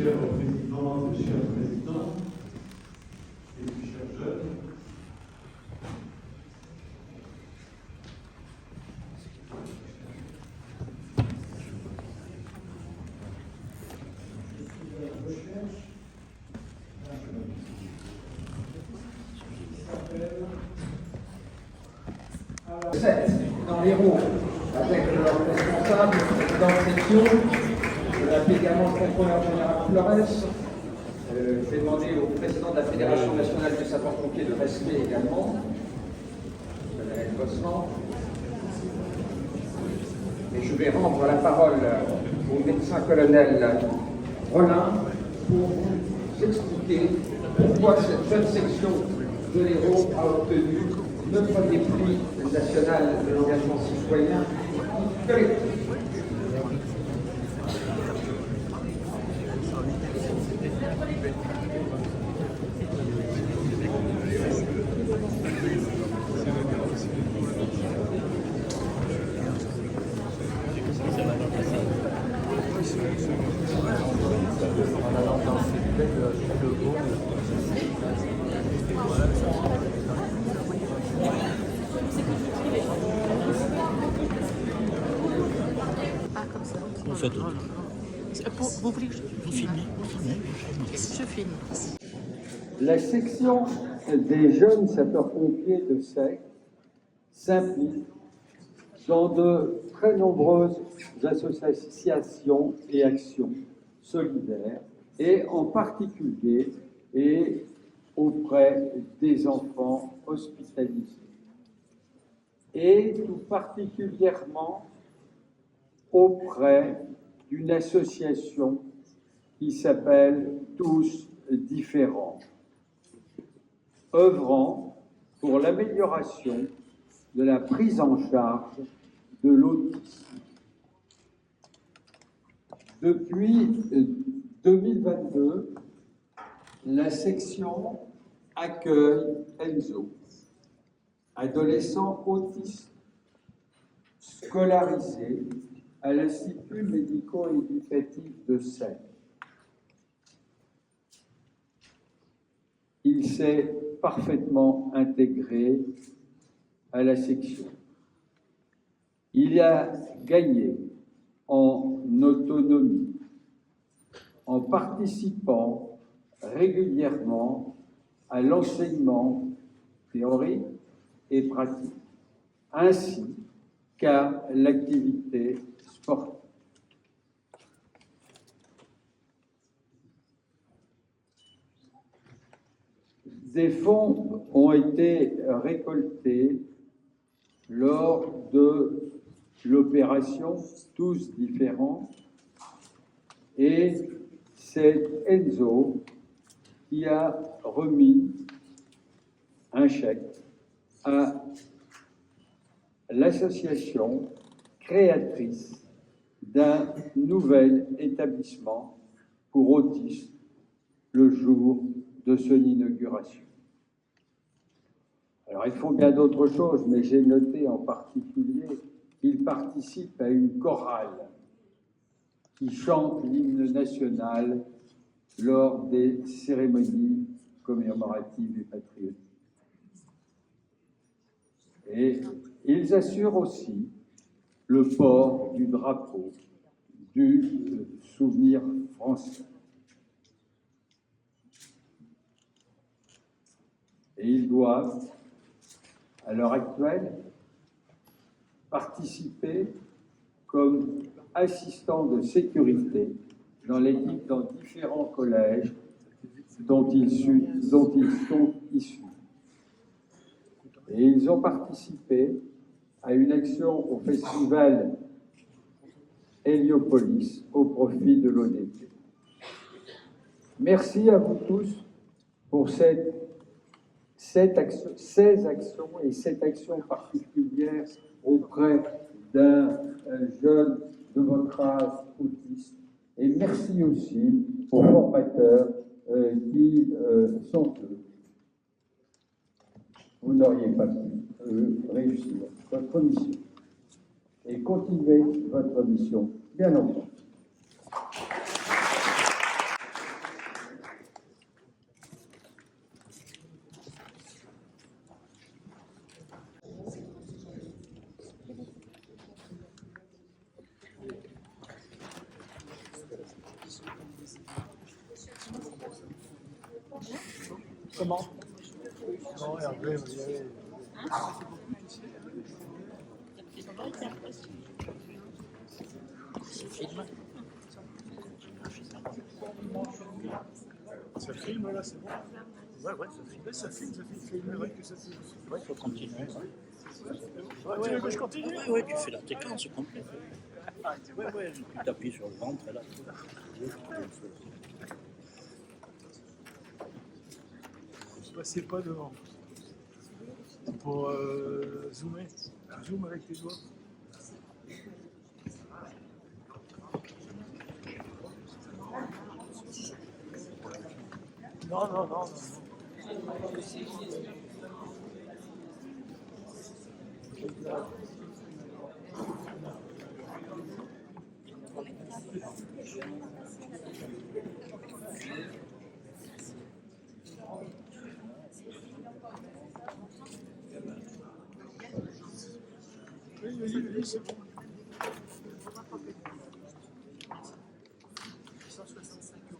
chère présidente, chers présidents, et chers jeunes. Dans l'Hérault, avec leur responsable, président de section, je l'appelle également le contrôleur général Flores. Je vais demander au président de la Fédération nationale des sapeurs-pompiers de rester également, Frédéric Bossman. Et je vais rendre la parole au médecin-colonel Rollin pour vous expliquer pourquoi cette jeune section de l'Hérault a obtenu le premier prix national de l'engagement citoyen collectif. En fait, vous voulez que je filme? Je filme. La section des jeunes sapeurs-pompiers de Sec s'implique dans de très nombreuses associations et actions solidaires, et en particulier et auprès des enfants hospitalisés. Et tout particulièrement auprès d'une association qui s'appelle Tous Différents, œuvrant pour l'amélioration de la prise en charge de l'autisme. Depuis 2022, la section accueille Enzo, adolescent autiste, scolarisé à l'Institut médico-éducatif de Sète. Il s'est parfaitement intégré à la section. Il a gagné en autonomie, en participant régulièrement à l'enseignement théorique et pratique, ainsi qu'à l'activité sportive. Des fonds ont été récoltés lors de l'opération Tous Différents, et c'est Enzo qui a remis un chèque à l'association créatrice d'un nouvel établissement pour autistes le jour de son inauguration. Alors, ils font bien d'autres choses, mais j'ai noté en particulier qu'ils participent à une chorale qui chante l'hymne national lors des cérémonies commémoratives et patriotiques. Et ils assurent aussi le port du drapeau du souvenir français. Et ils doivent, à l'heure actuelle, participer comme assistants de sécurité dans l'équipe dans différents collèges dont ils sont issus. Et ils ont participé à une action au festival Héliopolis au profit de l'ODP. Merci à vous tous pour ces actions et cette action particulière auprès d'un jeune de votre âge autiste. Et merci aussi aux formateurs qui sont eux. Vous n'auriez pas pu réussir votre mission. Et continuez votre mission bien longtemps. Comment? Non, Hervé, vous y allez. Ça filme là, c'est bon? Ouais, ça filme, filmerait que ça filme. Ouais, il faut continuer. Tu veux que je continue? Ouais, tu fais la séquence complète. Ouais, tu t'appuies sur le ventre là. C'est pas devant. Pour zoomer. Zoom avec tes doigts. Non. Oui, c'est bon. 165 €.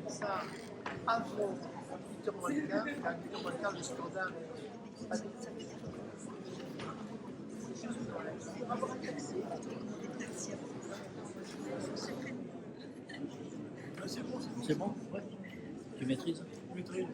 Ça, avant Victor Monica, Victor Monica, le scandale. C'est bon? Ouais. Tu maîtrises? Maîtrise.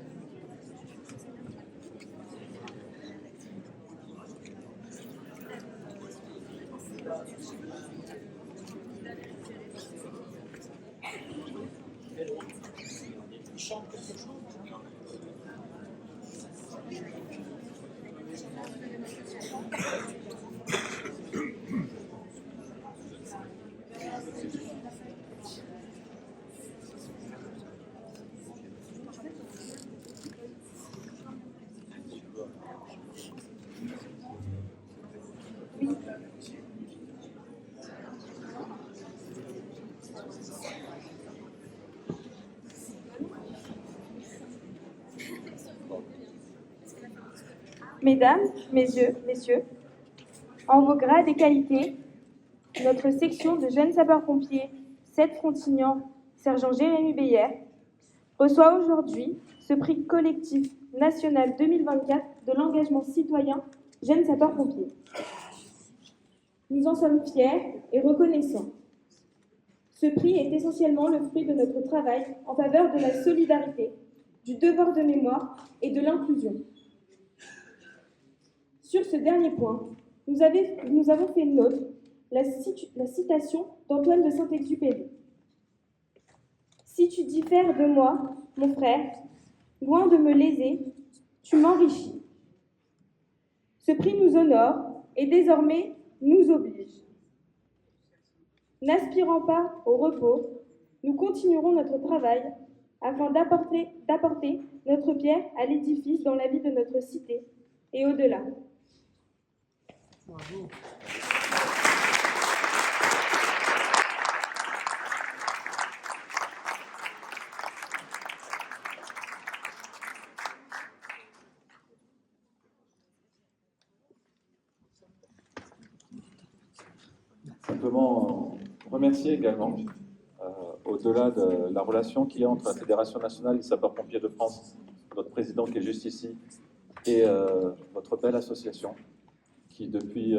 Mesdames, messieurs, en vos grades et qualités, notre section de jeunes sapeurs-pompiers 7 Frontignan, sergent Jérémy Beyer, reçoit aujourd'hui ce prix collectif national 2024 de l'engagement citoyen jeunes sapeurs-pompiers. Nous en sommes fiers et reconnaissants. Ce prix est essentiellement le fruit de notre travail en faveur de la solidarité, du devoir de mémoire et de l'inclusion. Sur ce dernier point, nous avons fait nôtre la citation d'Antoine de Saint-Exupéry. « Si tu diffères de moi, mon frère, loin de me léser, tu m'enrichis. » Ce prix nous honore et désormais nous oblige. N'aspirant pas au repos, nous continuerons notre travail afin d'apporter notre pierre à l'édifice dans la vie de notre cité et au-delà. Bravo. Simplement remercier également, au-delà de la relation qu'il y a entre la Fédération nationale des sapeurs-pompiers de France, notre président qui est juste ici, et votre belle association, qui depuis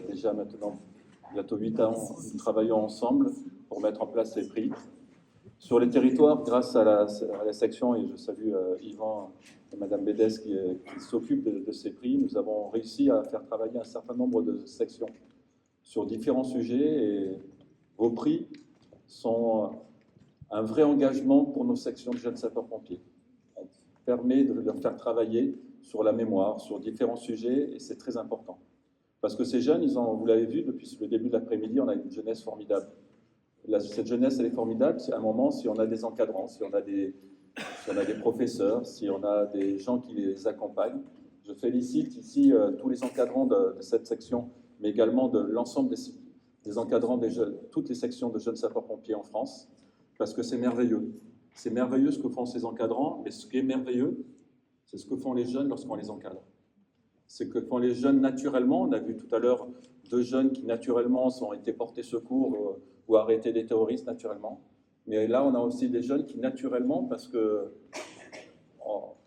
déjà maintenant bientôt 8 ans, nous travaillons ensemble pour mettre en place ces prix. Sur les territoires, grâce à la section, et je salue Yvan et Madame Bédès qui s'occupent de ces prix, nous avons réussi à faire travailler un certain nombre de sections sur différents sujets, et vos prix sont un vrai engagement pour nos sections de jeunes sapeurs-pompiers. On permet de leur faire travailler sur la mémoire, sur différents sujets, et c'est très important. Parce que ces jeunes, vous l'avez vu, depuis le début de l'après-midi, on a une jeunesse formidable. Cette jeunesse, elle est formidable, c'est un moment, si on a des encadrants, si on a si on a des professeurs, si on a des gens qui les accompagnent. Je félicite ici tous les encadrants de cette section, mais également de l'ensemble des encadrants des jeunes, toutes les sections de jeunes sapeurs-pompiers en France, parce que c'est merveilleux. C'est merveilleux ce que font ces encadrants, mais ce qui est merveilleux, c'est ce que font les jeunes lorsqu'on les encadre. C'est ce que font les jeunes naturellement. On a vu tout à l'heure 2 jeunes qui naturellement ont été portés secours ou arrêtés des terroristes naturellement. Mais là, on a aussi des jeunes qui naturellement, parce que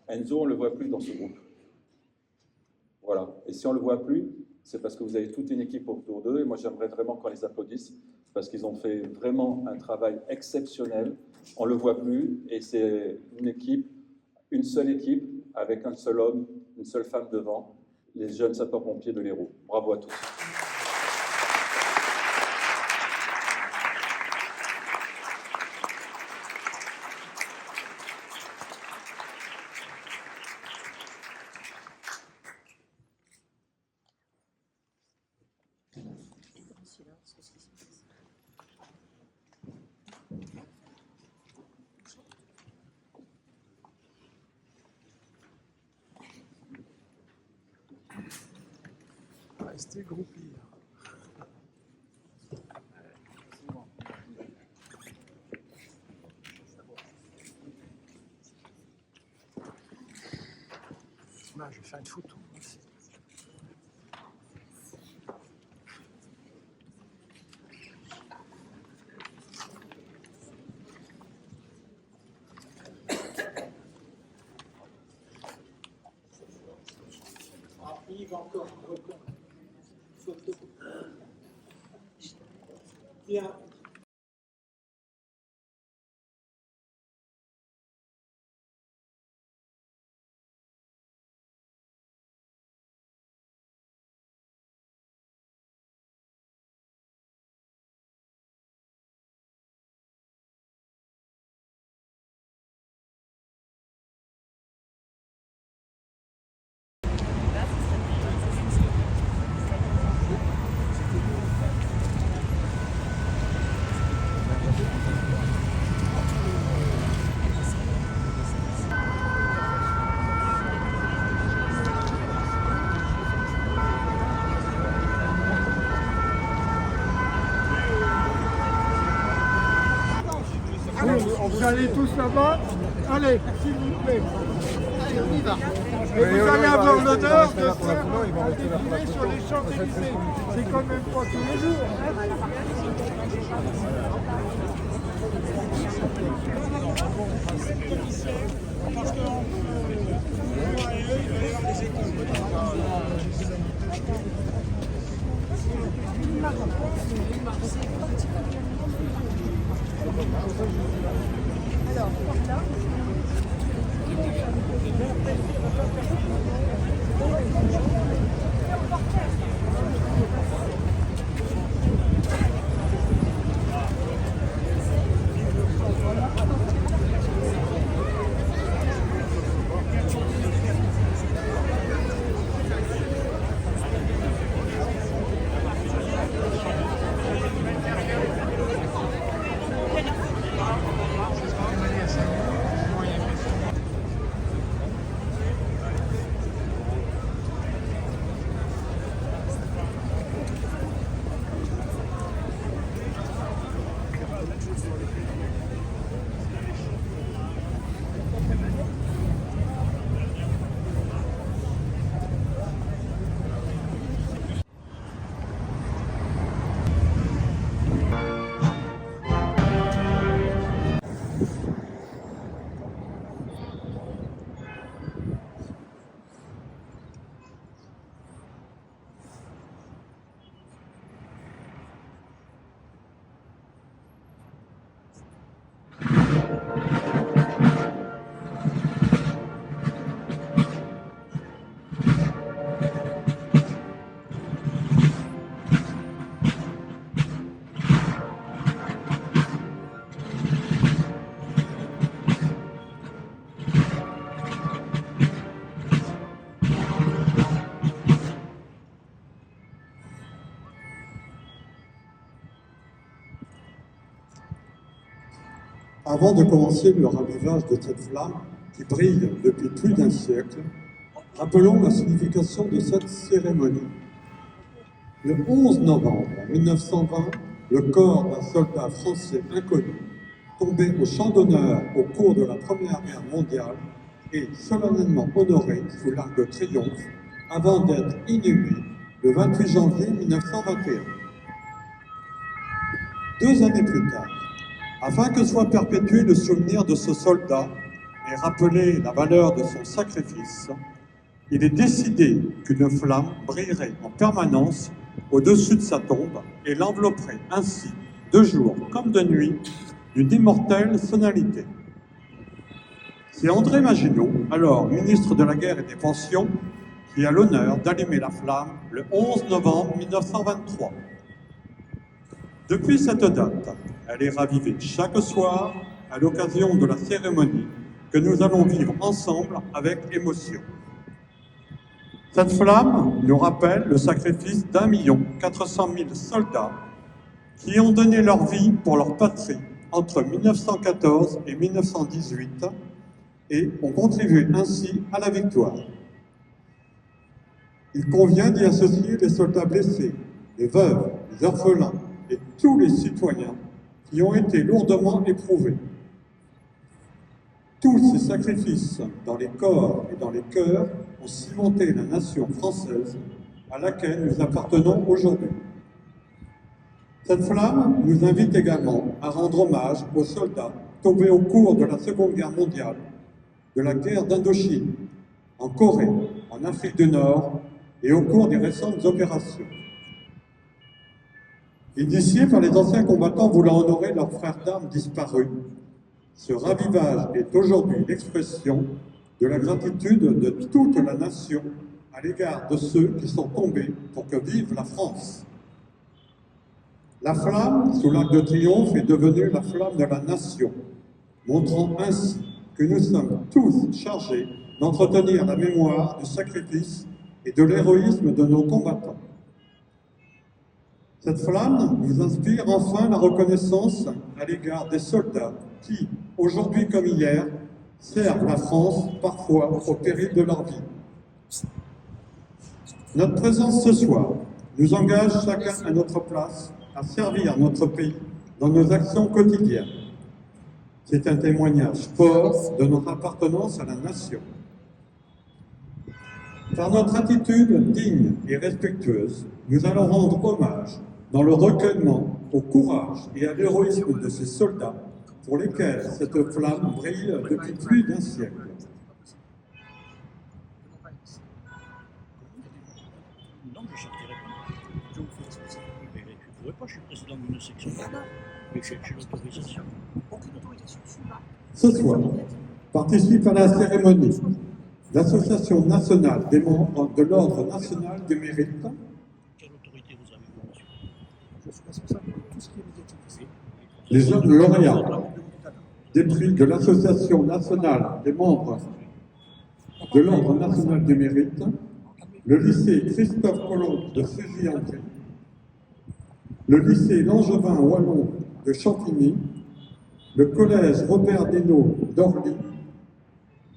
Enzo, on ne le voit plus dans ce groupe. Voilà. Et si on ne le voit plus, c'est parce que vous avez toute une équipe autour d'eux. Et moi, j'aimerais vraiment qu'on les applaudisse parce qu'ils ont fait vraiment un travail exceptionnel. On ne le voit plus et c'est une équipe, une seule équipe avec un seul homme, une seule femme devant, les jeunes sapeurs-pompiers de l'Hérault. Bravo à tous. Restez groupés. Je vais faire une photo aussi. Yves encore photo. Bien. Vous allez tous là-bas. Allez, s'il vous plaît. Allez, on y va. Et vous allez avoir l'honneur de faire un défilé sur les Champs-Élysées. C'est quand même pas tous les jours. Alors, là. Avant de commencer le ravivage de cette flamme qui brille depuis plus d'un siècle, rappelons la signification de cette cérémonie. Le 11 novembre 1920, le corps d'un soldat français inconnu, tombé au champ d'honneur au cours de la Première Guerre mondiale, est solennellement honoré sous l'Arc de Triomphe avant d'être inhumé le 28 janvier 1921. 2 années plus tard, afin que soit perpétué le souvenir de ce soldat et rappeler la valeur de son sacrifice, il est décidé qu'une flamme brillerait en permanence au-dessus de sa tombe et l'envelopperait ainsi, de jour comme de nuit, d'une immortelle sonalité. C'est André Maginot, alors ministre de la Guerre et des Pensions, qui a l'honneur d'allumer la flamme le 11 novembre 1923. Depuis cette date, elle est ravivée chaque soir à l'occasion de la cérémonie que nous allons vivre ensemble avec émotion. Cette flamme nous rappelle le sacrifice d'1 400 000 soldats qui ont donné leur vie pour leur patrie entre 1914 et 1918 et ont contribué ainsi à la victoire. Il convient d'y associer les soldats blessés, les veuves, les orphelins et tous les citoyens qui ont été lourdement éprouvés. Tous ces sacrifices dans les corps et dans les cœurs ont cimenté la nation française à laquelle nous appartenons aujourd'hui. Cette flamme nous invite également à rendre hommage aux soldats tombés au cours de la Seconde Guerre mondiale, de la guerre d'Indochine, en Corée, en Afrique du Nord et au cours des récentes opérations. Initié par les anciens combattants voulant honorer leurs frères d'armes disparus, ce ravivage est aujourd'hui l'expression de la gratitude de toute la nation à l'égard de ceux qui sont tombés pour que vive la France. La flamme sous l'Arc de Triomphe est devenue la flamme de la nation, montrant ainsi que nous sommes tous chargés d'entretenir la mémoire du sacrifice et de l'héroïsme de nos combattants. Cette flamme nous inspire enfin la reconnaissance à l'égard des soldats qui, aujourd'hui comme hier, servent la France parfois au péril de leur vie. Notre présence ce soir nous engage chacun à notre place à servir notre pays dans nos actions quotidiennes. C'est un témoignage fort de notre appartenance à la nation. Par notre attitude digne et respectueuse, nous allons rendre hommage dans le recueillement au courage et à l'héroïsme de ces soldats pour lesquels cette flamme brille depuis plus d'un siècle. Non, je sortirai pas. Je vous fais exposer. Mais je ne pourrais pas, je suis président d'une section là-bas. Mais j'ai l'autorisation. Aucune autorisation. Ce soir, participe à la cérémonie l'Association nationale des membres de l'Ordre national du mérite. Quelle autorité vous avez, monsieur? Je suis responsable de tout ce qui est médiatique. Les jeunes lauréats des prix de l'Association nationale des membres de l'Ordre national du mérite, le lycée Christophe Colomb de Sugy-en-Brie, le lycée Langevin Wallon de Champigny, le collège Robert Desnos d'Orly,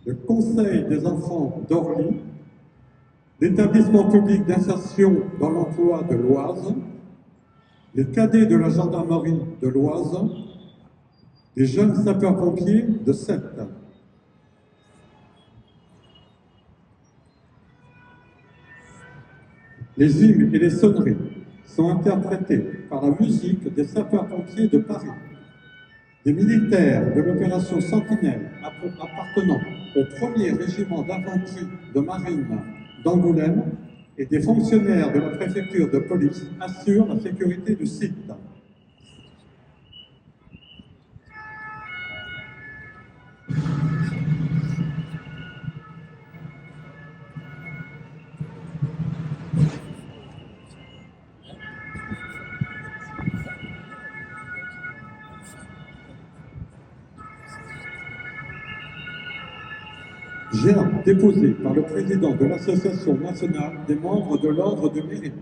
le Conseil des enfants d'Orly, l'établissement public d'insertion dans l'emploi de l'Oise, les cadets de la gendarmerie de l'Oise, les jeunes sapeurs-pompiers de Sète. Les hymnes et les sonneries sont interprétés par la musique des sapeurs-pompiers de Paris, des militaires de l'opération Sentinelle appartenant au 1er régiment d'infanterie de marine d'Angoulême et des fonctionnaires de la préfecture de police assurent la sécurité du site. Gerbe déposé par le président de l'Association nationale des membres de l'Ordre de mérite.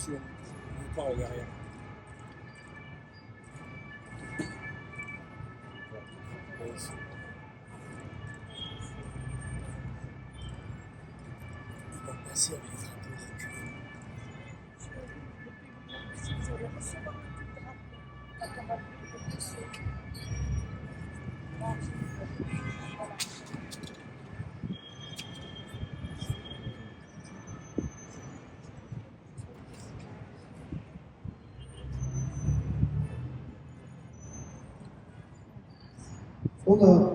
attention, on parle derrière. On va passer avec les drapeaux reculés. On a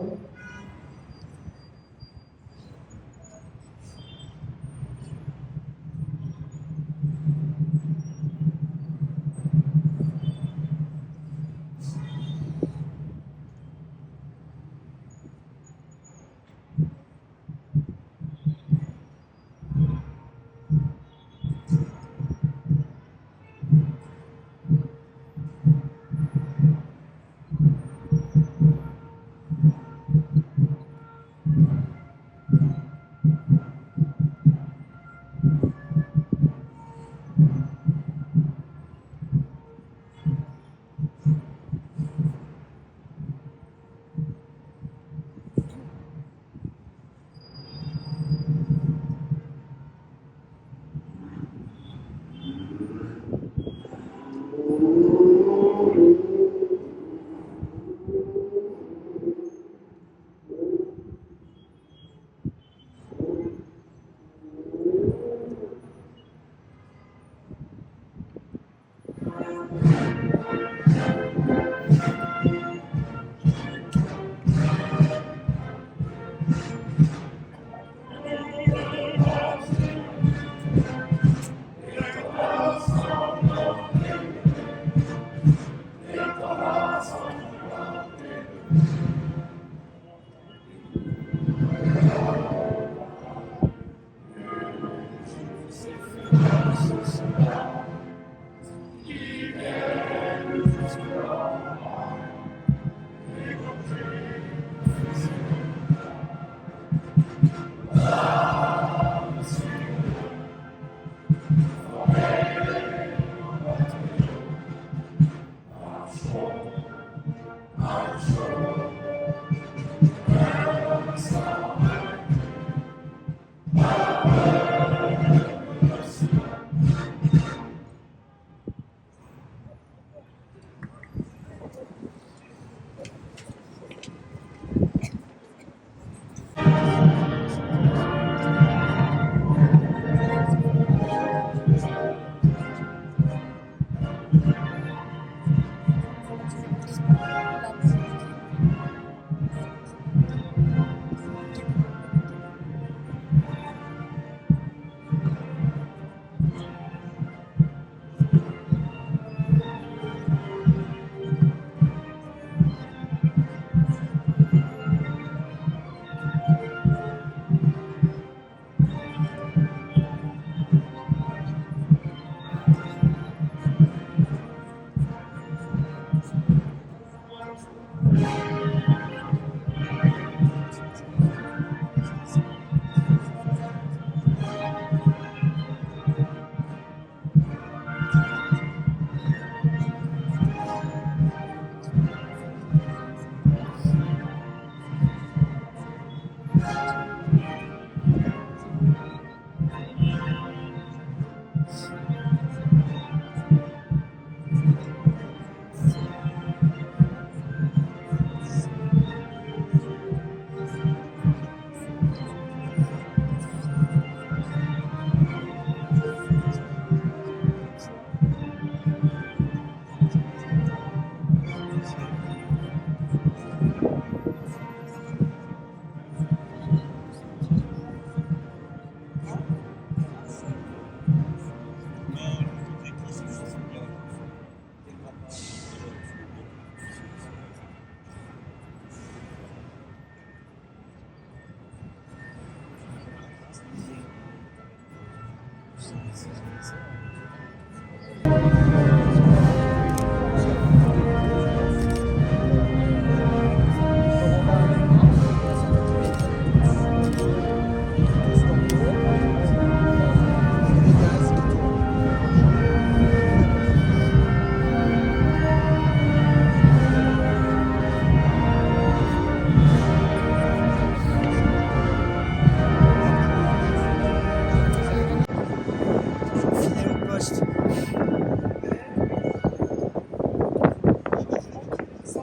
La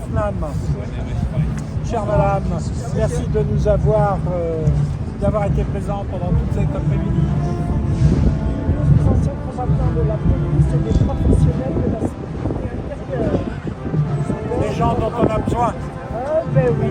flamme. Chère madame, merci de nous avoir, d'avoir été présent pendant toute cet après-midi. Nous sommes anciens combattants de la police et des professionnels de la sécurité intérieure. Les gens dont on a besoin. Ah ben oui.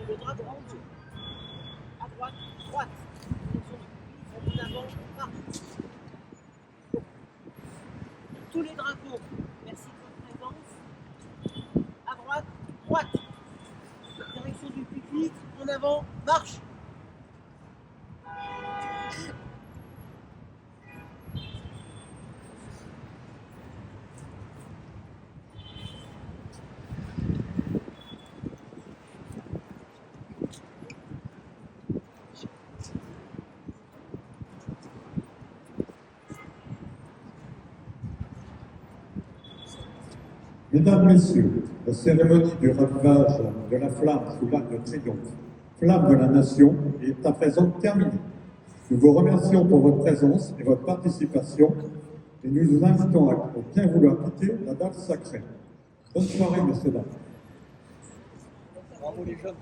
Le drapeau à droite, droite. En avant, marche. Tous les drapeaux. Merci de votre présence. À droite, droite. Direction du public. En avant, marche. Mesdames, Messieurs, la cérémonie du ravivage de la flamme sous l'Arc de Triomphe, flamme de la nation, est à présent terminée. Nous vous remercions pour votre présence et votre participation et nous vous invitons à bien vouloir quitter la dalle sacrée. Bonne soirée, messieurs, dames. Bravo les jeunes.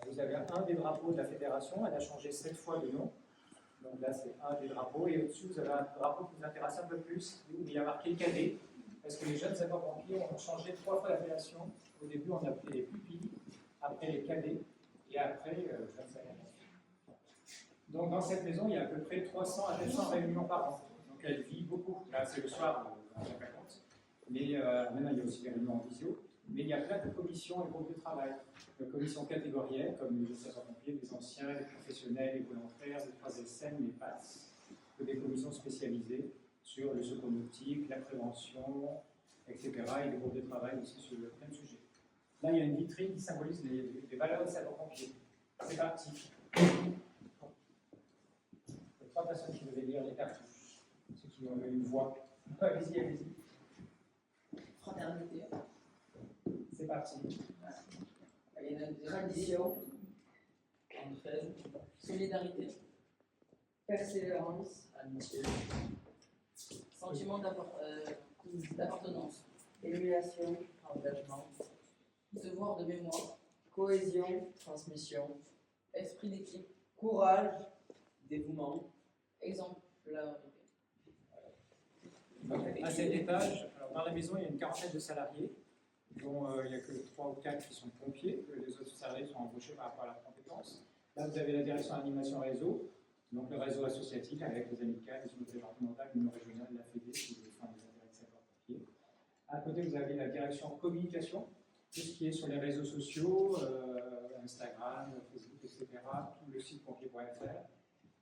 Vous avez un des drapeaux de la fédération, elle a changé 7 fois de nom. Donc là, c'est un des drapeaux. Et au-dessus, vous avez un drapeau qui vous intéresse un peu plus, où il y a marqué cadet. Parce que les jeunes sapeurs-pompiers ont changé 3 fois l'appellation. Au début, on appelait les pupilles, après les cadets, et après, jeunes sapeurs-pompiers. Donc dans cette maison, il y a à peu près 300 à 400 réunions par an. Donc elle vit beaucoup. Là, c'est le soir, on n'a pas compte. Mais maintenant, il y a aussi des réunions en visio. Mais il y a plein de commissions et groupes de travail. De commissions catégorielles, comme les sapeurs-pompiers, les anciens, les professionnels, les volontaires, les 3SN, les PAS. Des commissions spécialisées sur le secours nautique, la prévention, etc. Et des groupes de travail aussi sur le même sujet. Là, il y a une vitrine qui symbolise les valeurs des sapeurs-pompiers. C'est parti. Il y a 3 personnes qui devaient lire les cartouches. Ceux qui ont une voix. Allez-y, allez-y. Fraternité. C'est parti. Il y a une tradition, entraide, solidarité, persévérance, amitié, sentiment d'appartenance, émulation, engagement, devoir de mémoire, cohésion, transmission, esprit d'équipe, courage, dévouement, exemplarité. À cet étage, alors dans la maison, il y a une quarantaine de salariés, dont il n'y a que 3 ou 4 qui sont pompiers, que les autres salariés sont embauchés par rapport à leurs compétences. Là, vous avez la direction animation réseau, donc le réseau associatif avec les amicales, les unités départementales, l'union régionale, la FEDE, qui défend les intérêts de sapeurs-pompiers. À côté, vous avez la direction communication, tout ce qui est sur les réseaux sociaux, Instagram, Facebook, etc., tout le site pompier.fr,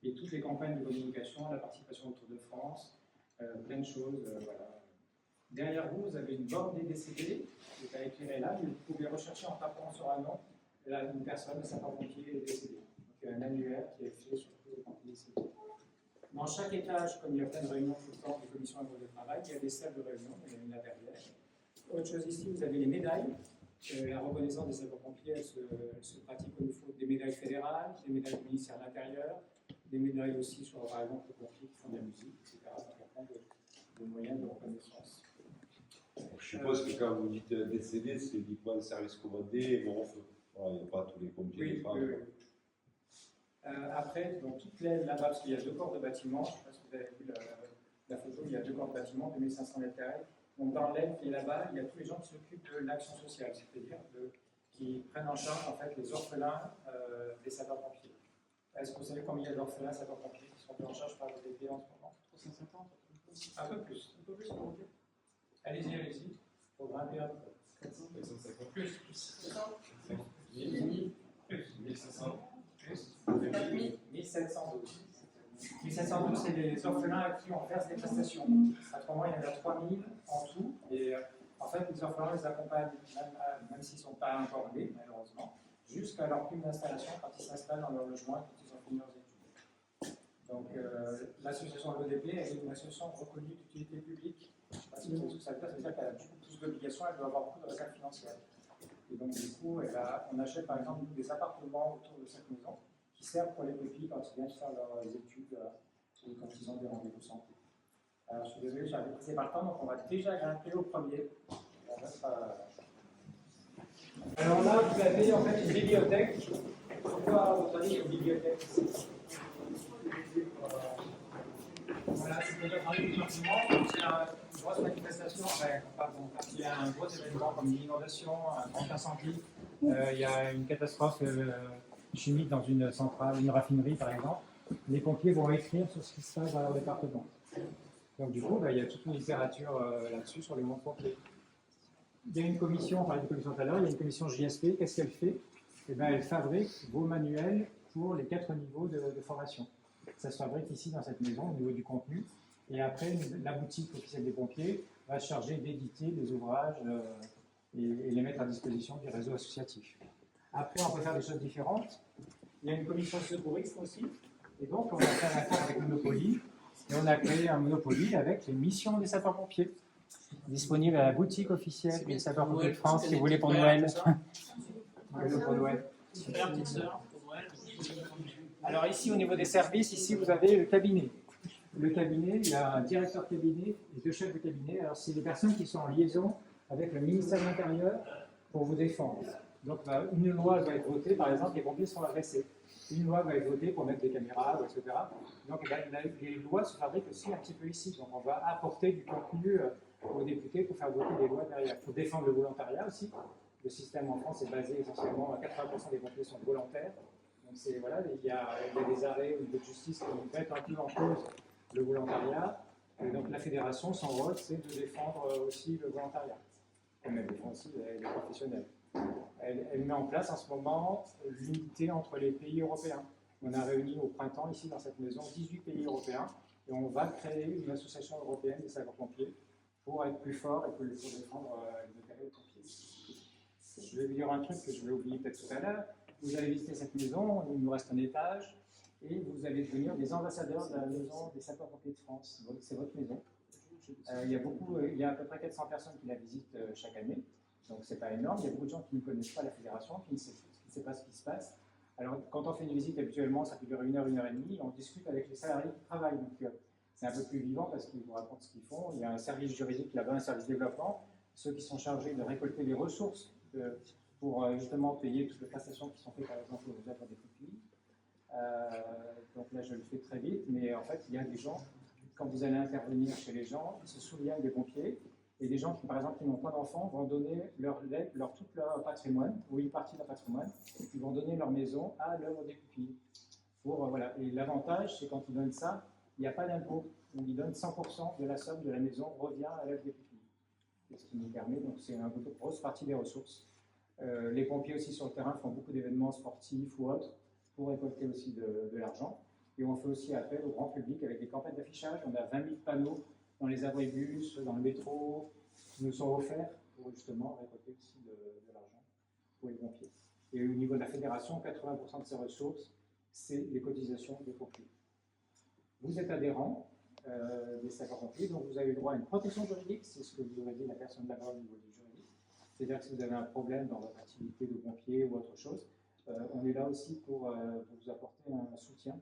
et toutes les campagnes de communication, la participation au Tour de France, plein de choses. Voilà. Derrière vous, vous avez une borne des décédés qui est à éclairer là, mais vous pouvez rechercher en tapant sur un nom une personne, un sapeur-pompier est décédé. Donc il y a un annuaire qui est fait sur tous les pompiers décédés. Dans chaque étage, comme il y a plein de réunions tout le temps, des commissions de travail, il y a des salles de réunion, il y en a une là derrière. Autre chose ici, vous avez les médailles. La reconnaissance des sapeurs-pompiers, elle se pratique au niveau des médailles fédérales, des médailles du ministère de l'Intérieur, des médailles aussi sur, par exemple, les pompiers qui font de la musique, etc. Donc il y a plein de moyens de reconnaissance. Je suppose que quand vous dites décédé, c'est uniquement le service commandé et mort au feu. Voilà, il n'y a pas tous les pompiers. Oui, oui. Après, donc toute l'aile là-bas, parce qu'il y a 2 corps de bâtiment, je ne sais pas si vous avez vu la photo, il y a 2 corps de bâtiment, 2500 mètres carrés. Donc dans l'aile qui est là-bas, il y a tous les gens qui s'occupent de l'action sociale, c'est-à-dire qui prennent en charge en fait les orphelins des sapeurs-pompiers. Est-ce que vous savez combien il y a d'orphelins sapeurs-pompiers qui sont pris en charge par le DP en ce moment? 350. Un peu plus. Un peu plus, allez-y, allez-y. Il faut grimper un peu. 450 plus. 700. 1500. Plus. 1712. 1712, c'est les orphelins à qui on verse des prestations. À ce moment, il y en a 3000 en tout. Et en fait, les orphelins les accompagnent, même s'ils ne sont pas encore nés, malheureusement, jusqu'à leur prime d'installation quand ils s'installent dans leur logement et quand ils ont fini leurs études. Donc, l'association LODP est une association reconnue d'utilité publique. Je ne sais pas si vous savez ce que ça veut dire, c'est-à-dire qu'elle a beaucoup plus d'obligations, elle doit avoir beaucoup de réserves financières. Et donc, du coup, on achète par exemple des appartements autour de cette maison qui servent pour les pupilles quand ils viennent faire leurs études ou quand ils ont des rendez-vous santé. Alors, je suis désolé, j'avais passé par le temps, donc on va déjà grimper au premier. Alors là, vous avez en fait une bibliothèque. Pourquoi, à votre avis, une bibliothèque ici? Voilà, c'est déjà parlé du bâtiment. Il y a une grosse manifestation, il y a un gros événement comme une inondation, un grand incendie, il y a une catastrophe chimique dans une centrale, une raffinerie par exemple. Les pompiers vont écrire sur ce qui se passe dans leur département. Donc du coup, il y a toute une littérature là-dessus sur les mondes pompiers. Il y a une commission, on parlait de commission tout à l'heure, il y a une commission JSP, qu'est-ce qu'elle fait? Eh bien, elle fabrique vos manuels pour les 4 niveaux de formation. Ça se fabrique ici dans cette maison au niveau du contenu. Et après, la boutique officielle des pompiers va se charger d'éditer les ouvrages et les mettre à disposition du réseau associatif. Après, on peut faire des choses différentes. Il y a une commission secouriste aussi. Et donc, on a fait un accord avec Monopoly. Et on a créé un Monopoly avec les missions des sapeurs-pompiers. Disponible à la boutique officielle des sapeurs-pompiers de France, si vous voulez, pour Noël. Pour Noël. Super, petite sœur, pour Noël. Alors ici, au niveau des services, ici vous avez le cabinet. Le cabinet, il y a un directeur cabinet et 2 chefs de cabinet. Alors c'est des personnes qui sont en liaison avec le ministère de l'Intérieur pour vous défendre. Donc une loi va être votée, par exemple, les pompiers sont agressés. Une loi va être votée pour mettre des caméras, etc. Donc les lois se fabriquent aussi un petit peu ici. Donc on va apporter du contenu aux députés pour faire voter des lois derrière. Pour défendre le volontariat aussi. Le système en France est basé essentiellement à 80% des pompiers sont volontaires. Donc voilà, il y a des arrêts au niveau de justice qui mettent un peu en cause le volontariat. Et donc la fédération, son rôle, c'est de défendre aussi le volontariat. Comme elle défend aussi les professionnels. Elle met en place en ce moment l'unité entre les pays européens. On a réuni au printemps, ici dans cette maison, 18 pays européens. Et on va créer une association européenne des sapeurs-pompiers pour être plus fort et pour défendre les intérêts des pompiers. Je vais vous dire un truc que je vais oublier peut-être tout à l'heure. Vous allez visiter cette maison, il nous reste un étage, et vous allez devenir des ambassadeurs de la maison des sapeurs-pompiers de France. C'est votre maison. Il y a à peu près 400 personnes qui la visitent chaque année, donc c'est pas énorme. Il y a beaucoup de gens qui ne connaissent pas la fédération, qui ne savent pas ce qui se passe. Alors quand on fait une visite, habituellement, ça peut durer 1 heure, 1 heure et demie, on discute avec les salariés qui travaillent. Donc c'est un peu plus vivant parce qu'ils vous racontent ce qu'ils font. Il y a un service juridique là-bas, un service développement, ceux qui sont chargés de récolter les ressources pour justement payer toutes les prestations qui sont faites par exemple aux œuvres des pupilles. Donc là je le fais très vite, mais en fait il y a des gens, quand vous allez intervenir chez les gens, ils se souviennent des pompiers, et des gens qui par exemple qui n'ont pas d'enfants vont donner tout leur patrimoine, ou une partie de leur patrimoine, ils vont donner leur maison à l'œuvre des pupilles. Voilà. Et l'avantage c'est quand ils donnent ça, il n'y a pas d'impôt, ils donnent 100% de la somme de la maison revient à l'œuvre des pupilles. Et ce qui nous permet, donc c'est une grosse partie des ressources. Les pompiers aussi sur le terrain font beaucoup d'événements sportifs ou autres pour récolter aussi de l'argent. Et on fait aussi appel au grand public avec des campagnes d'affichage. On a 20 000 panneaux dans les abribus, dans le métro, qui nous sont offerts pour justement récolter aussi de l'argent pour les pompiers. Et au niveau de la fédération, 80% de ces ressources, c'est les cotisations des pompiers. Vous êtes adhérent des sapeurs-pompiers, donc vous avez le droit à une protection juridique, c'est ce que vous aurait dit la personne là-bas au niveau du juridique. C'est-à-dire que si vous avez un problème dans votre activité de pompier ou autre chose, on est là aussi pour vous apporter un soutien.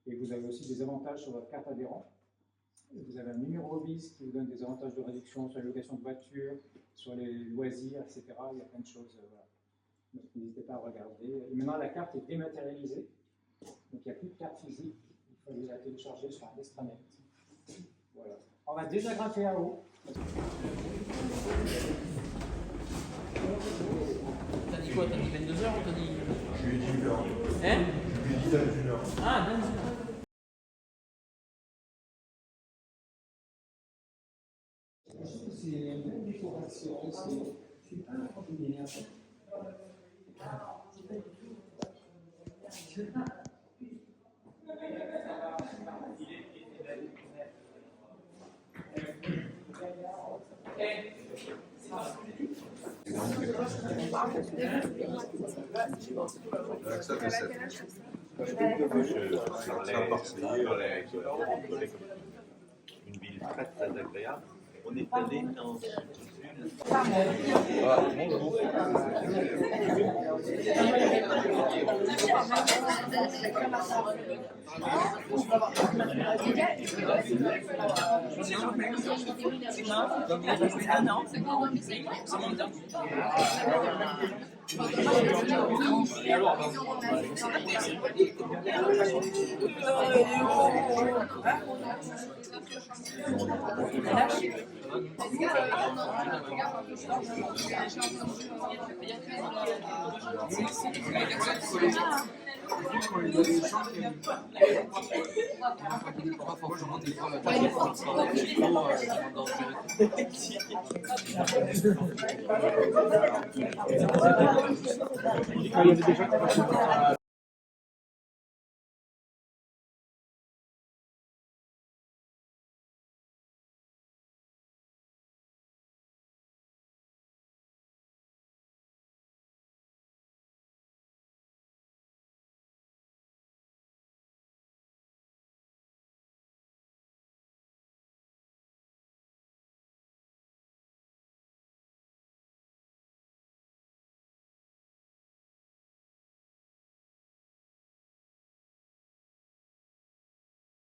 Et vous avez aussi des avantages sur votre carte adhérent. Vous avez un numéro BIS qui vous donne des avantages de réduction sur la location de voitures, sur les loisirs, etc. Il y a plein de choses. Voilà. Donc n'hésitez pas à regarder. Et maintenant, la carte est dématérialisée. Donc il n'y a plus de carte physique. Il faut la télécharger sur un extranet. Voilà. On va désagrafer à haut. T'as dit quoi? T'as dit 22h ou t'as dit... Je lui ai dit 1h. Hein? Je lui ai dit dans 1h. Ah, dans 1h. C'est une belle décoration, c'est pas ordinaire. Ça fait 7. Une ville très très agréable. On est allé dans une Il y avait déjà